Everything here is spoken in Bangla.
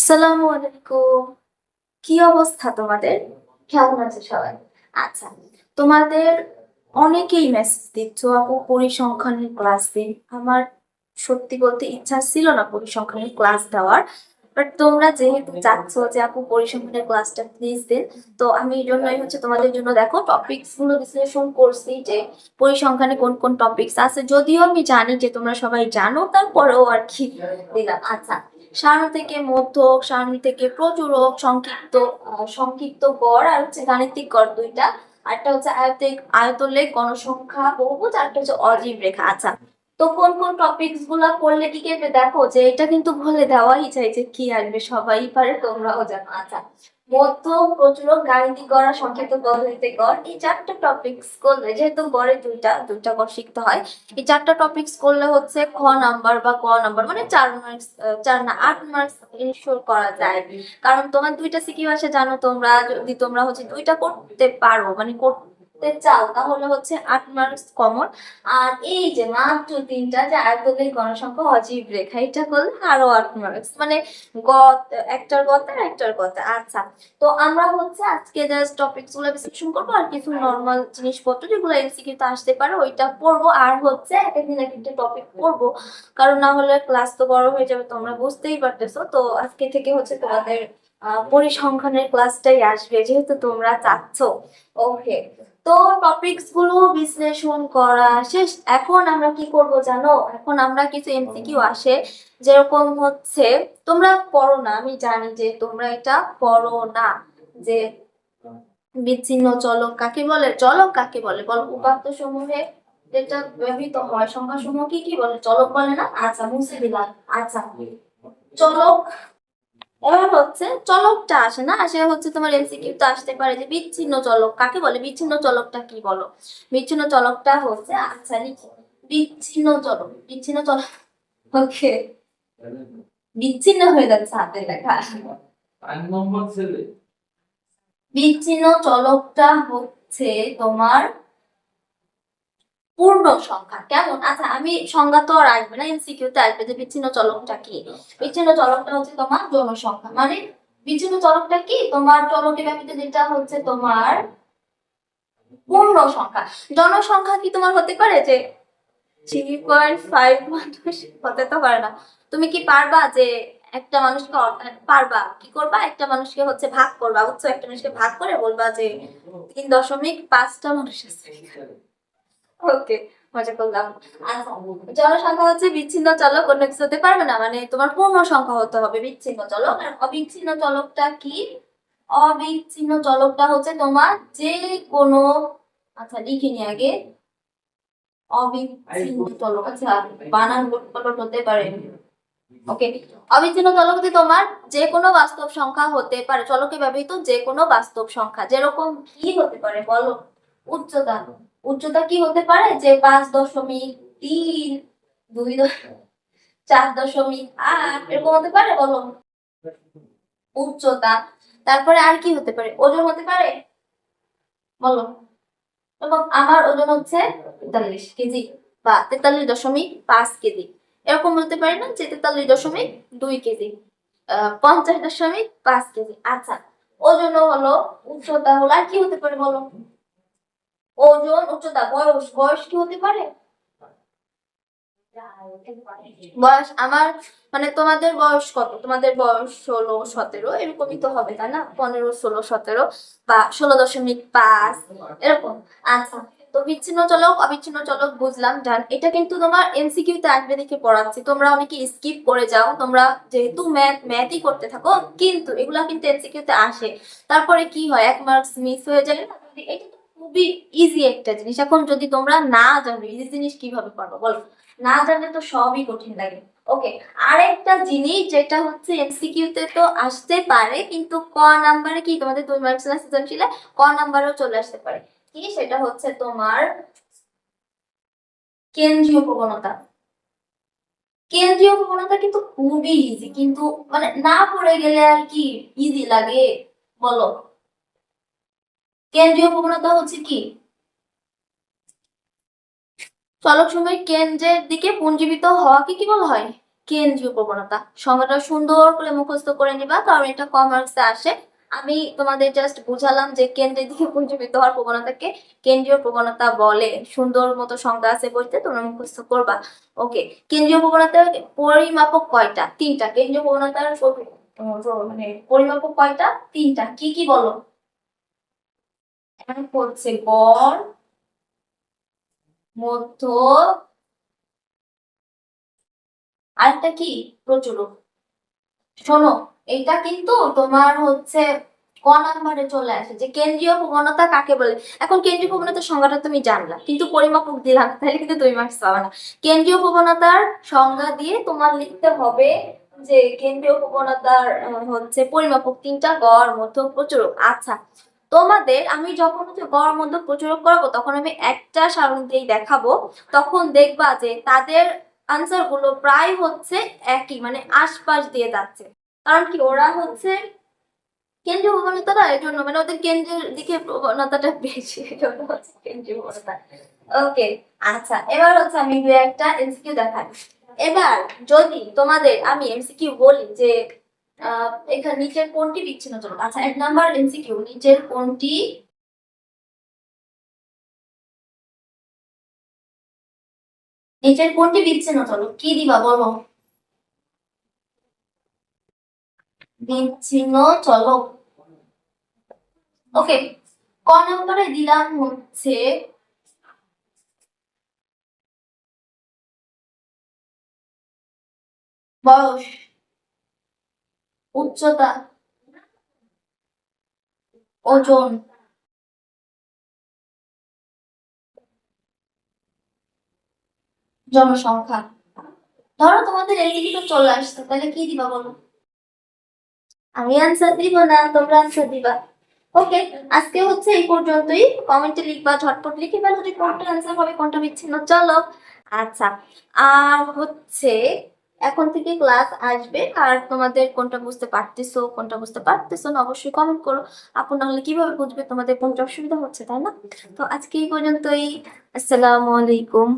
আসসালামু আলাইকুম। কি অবস্থা তোমাদের? কেমন আছে সবাই? আচ্ছা, তোমাদের অনেকেই মেসেজ দিচ্ছ আপু পরিসংখ্যানের ক্লাস দিন। আমার সত্যি বলতে ইচ্ছা ছিল না পরিসংখ্যানের ক্লাস দেওয়ার, বাট তোমরা যেহেতু চাচ্ছ যে আপু পরিসংখ্যানের ক্লাসটা প্লিজ দিন, তো আমি এই জন্যই তোমাদের জন্য দেখো টপিকস গুলো বিশ্লেষণ করছি যে পরিসংখ্যানে কোন কোন টপিকস আছে। যদিও আমি জানি যে তোমরা সবাই জানো, তারপরেও আর কি দিলাম। আচ্ছা, সারণী থেকে মধ্যক, সারণী থেকে প্রচুরক, সংক্ষিপ্ত সংক্ষিপ্ত গড় আর গাণিতিক গড় দুইটা, আরেকটা আয়তলেখ, গণসংখ্যা, বহুভুজ, আরেকটা অজীব রেখা। আচ্ছা, তো কোন কোন টপিকস গুলা পড়লে কি কেটে দেখো যে এটা কিন্তু বলে দেওয়াই চাই যে কি আসবে, সবাই পারে, তোমরাও জানো। আচ্ছা, মধ্য, প্রচুরক, গাণিতিক গড় আর সংক্ষিপ্ত পদ্ধতিতে গড়, এই চারটা টপিকস করলে, যেহেতু গড়ে দুইটা দুইটা গড় শিখতে হয়, এই চারটা টপিকস করলে খ নাম্বার বা ক নাম্বার মানে 4 মার্কস, 4 না 8 মার্কস ইনশোর করা যায়। কারণ তোমার দুইটা সিকিউ আসে জানো, তোমরা যদি তোমরা দুইটা করতে পারো মানে করতে চাও, তাহলে 8 মার্কস কমন। আর এই যে মাত্র তিনটা, যে আয়তলেখ, গণসংখ্যা, অজীব রেখা, এটা করলে আরো 8 মার্কস, মানে গত একটার গতে আর একটার গতে। আচ্ছা, তো আমরা আজকে জাস্ট টপিকস গুলো বিশ্লেষণ করবো, আর কিছু নর্মাল জিনিসপত্র যেগুলো এমসিকিউ তে আসতে পারে ওইটা পড়বো, আর একদিন এক একটা টপিক পড়বো, কারণ না হলে ক্লাস তো বড় হয়ে যাবে, তোমরা বুঝতেই পারতেছো। তো আজকে থেকে তোমাদের পরিসংখ্যানের ক্লাসটাই আসবে, যেহেতু তোমরা চাচ্ছ। ওকে, তো টপিকস গুলো বিশ্লেষণ করা শেষ। এখন আমরা কি করব জানো? এখন আমরা কিছু এমসিকিউ আসে, যেরকম তোমরা পড়ো না, আমি জানি যে তোমরা এটা পড়ো না, যে বিচ্ছিন্ন চলক কাকে বলে, চলক কাকে বলে বল, উপাত্ত সমূহে যেটা ব্যবহৃত হয়, সংখ্যা সমূহ কি কি বলে, চলক বলে না? আচ্ছা, মুছে দিলাম। আচ্ছা, চলক, এবার চলকটা আসে না, আসে তোমার এমসিকিউ তো আসতে পারে যে বিচ্ছিন্ন চলক কাকে বলে, বিচ্ছিন্ন চলকটা কি বলো। বিচ্ছিন্ন চলকটা আচ্ছা লিখি, বিচ্ছিন্ন চলক, বিচ্ছিন্ন চলক। ওকে, বিচ্ছিন্ন হয়ে যাচ্ছে হাতের লেখা। বিচ্ছিন্ন চলকটা তোমার পূর্ণ সংখ্যা। কেমন? আচ্ছা, আমি সংজ্ঞা তো আর আসবে না, এমসিকিউ তে আসবে যে বিচ্ছিন্ন চলকটা কি। বিচ্ছিন্ন চলকটা তোমার যৌন সংখ্যা, মানে বিচ্ছিন্ন চলকটা কি তোমার চলকের ব্যাপারে যেটা তোমার পূর্ণ সংখ্যা। জনসংখ্যা কি তোমার হতে পারে যে 3.5 মানুষ? হতে তো পারে না। তুমি কি পারবা যে একটা মানুষকে পারবা কি করবা, একটা মানুষকে ভাগ করবা, একটা মানুষকে ভাগ করে বলবা যে 3.5টা মানুষ আছে। ওকে, মজা করলাম। আচ্ছা, জনসংখ্যা বিচ্ছিন্ন চলক, অন্য কিছু হতে পারবে না, মানে তোমার পূর্ণ সংখ্যা হতে হবে বিচ্ছিন্ন চলক। আর অবিচ্ছিন্ন চলকটা কি? অবিচ্ছিন্ন চলকটা তোমার যে কোনো, আচ্ছা লিখিনি আগে, অবিচ্ছিন্ন চলক, আচ্ছা বানান লোটপালট হতে পারে। ওকে, অবিচ্ছিন্ন চলক তোমার যে কোনো বাস্তব সংখ্যা হতে পারে, চলকে ব্যবহৃত যে কোনো বাস্তব সংখ্যা। যেরকম কি হতে পারে বলো? উচ্চতা, উচ্চতা কি হতে পারে যে 5.3, 4.8 এরকম হতে পারে বলো উচ্চতা। তারপরে আর কি হতে পারে? ওজন হতে পারে বলো। এবং আমার ওজন 43 কেজি বা 43.5 কেজি, এরকম বলতে পারি না যে 43.2 কেজি, 50.5 কেজি। আচ্ছা, ওজন হলো, উচ্চতা হলো, আর কি হতে পারে বলো? ওজন, উচ্চতা, বয়স, বয়স কি হতে পারে? বয়স আমার, মানে তোমাদের বয়স কত? তোমাদের বয়স 16-17 এরকমই তো হবে, তাই না? 15, 16, 17 বা 16.5 এরকম। আচ্ছা, তো বিচ্ছিন্ন চলক, অবিচ্ছিন্ন চলক বুঝলাম, জান। এটা কিন্তু তোমার এমসিকিউ তে আসবে দেখে পড়াচ্ছি, তোমরা অনেকে স্কিপ করে যাও, তোমরা যেহেতু ম্যাথই করতে থাকো, কিন্তু এগুলা কিন্তু এমসিকিউ তে আসে। তারপরে কি হয়, 1 মার্কস মিস হয়ে যায় না? এটা তো খুবই ইজি একটা জিনিস। এখন যদি তোমরা না জানো ইজি জিনিস কিভাবে পারবো বলো? না জানলে তো সবই কঠিন লাগে। ওকে, আরেকটা জিনিস যেটা এমসিকিউ তে তো আসতে পারে, কিন্তু ক নাম্বারে কি তোমাদের 2 মার্কস না সৃজনশীলে ক নাম্বারেও চলে আসতে পারে, কি সেটা তোমার কেন্দ্রীয় প্রবণতা। কেন্দ্রীয় প্রবণতা কিন্তু খুবই ইজি, কিন্তু মানে না পড়ে গেলে আর কি ইজি লাগে বলো? কেন্দ্রীয় প্রবণতা কি? চলক সময়ের কেন্দ্রের দিকে পুঞ্জীবিত হওয়াকে কি বলা হয়? কেন্দ্রীয় প্রবণতা সংজ্ঞাটা সুন্দর করে মুখস্থ করে নিবা, কারণ এটা কমার্সে আসে। আমি তোমাদের জাস্ট বুঝালাম যে কেন্দ্রের দিকে পুঞ্জীভূত হওয়ার প্রবণতাকে কেন্দ্রীয় প্রবণতা বলে। সুন্দর মতো সংজ্ঞা আছে বইতে, তোমরা মুখস্থ করবা। ওকে, কেন্দ্রীয় প্রবণতার পরিমাপক কয়টা? তিনটা। কেন্দ্রীয় প্রবণতার মানে পরিমাপক কয়টা? তিনটা। কি কি বলো? এক হচ্ছে গড়, মধ্য, আরেকটা কি? প্রচুরক। শোনো, এটা কিন্তু তোমার হচ্ছে ক নাম্বারে চলে আসে যে কেন্দ্রীয় প্রবণতা কাকে বলে। এখন কেন্দ্রীয় প্রবণতার সংজ্ঞাটা তুমি জানলা, কিন্তু পরিমাপক দিলাম, তাহলে কিন্তু 2 মার্কস পাবে না। কেন্দ্রীয় প্রবণতার সংজ্ঞা দিয়ে তোমার লিখতে হবে যে কেন্দ্রীয় প্রবণতার হচ্ছে পরিমাপক তিনটা: গড়, মধ্য, প্রচুরক। আচ্ছা, তোমাদের আমি যখন হচ্ছে গড়, মধ্য, প্রচুরক করাবো, তখন আমি একটা সারণ দিয়ে দেখাবো, তখন দেখবা যে তাদের আনসার গুলো প্রায় হচ্ছে একই, মানে আশপাশ দিয়ে যাচ্ছে। কারণ কি, ওরা হচ্ছে কেন্দ্রীয় প্রবণতাটা, এই জন্য মানে ওদের কেন্দ্রের দিকে প্রবণতাটা বেশি, এই জন্য হচ্ছে কেন্দ্রীয় প্রবণতা। ওকে, আচ্ছা, এবার হচ্ছে আমি দু একটা এমসিকিউ দেখাই। এবার যদি তোমাদের আমি এমসিকিউ বলি যে এখানে নিচের কোনটি বিচ্ছিন্ন চলক? আচ্ছা, 1 নাম্বার এমসিকিউ, নিচের কোনটি বিচ্ছিন্ন চলক? কি দিবা বলো? বিচ্ছিন্ন চলক। ওকে, ক নম্বরে দিলাম হচ্ছে বয়স, উচ্চতা, ওজন, জনসংখ্যা। ধরো তোমাদের এলডিপি তো চলে আসছে, তাহলে কি দিবা বলো? আমি আনসার দিব না, তোমরা আনসার দিবা। ওকে, আজকে হচ্ছে এই পর্যন্তই। কমেন্টে লিখবা, ঝটপট লিখে ফেলো যে কোনটা আনসার হবে, কোনটা বিচ্ছিন্ন। চলো, আচ্ছা, আর হচ্ছে এখন থেকে ক্লাস আসবে, আর তোমাদের কোনটা বুঝতে পারতেছো কোনটা বুঝতে পারতেছো না অবশ্যই কমেন্ট করো। আপু না হলে কিভাবে বুঝবে তোমাদের কোনটা অসুবিধা হচ্ছে, তাই না? তো আজকে এই পর্যন্তই। আসসালামু আলাইকুম।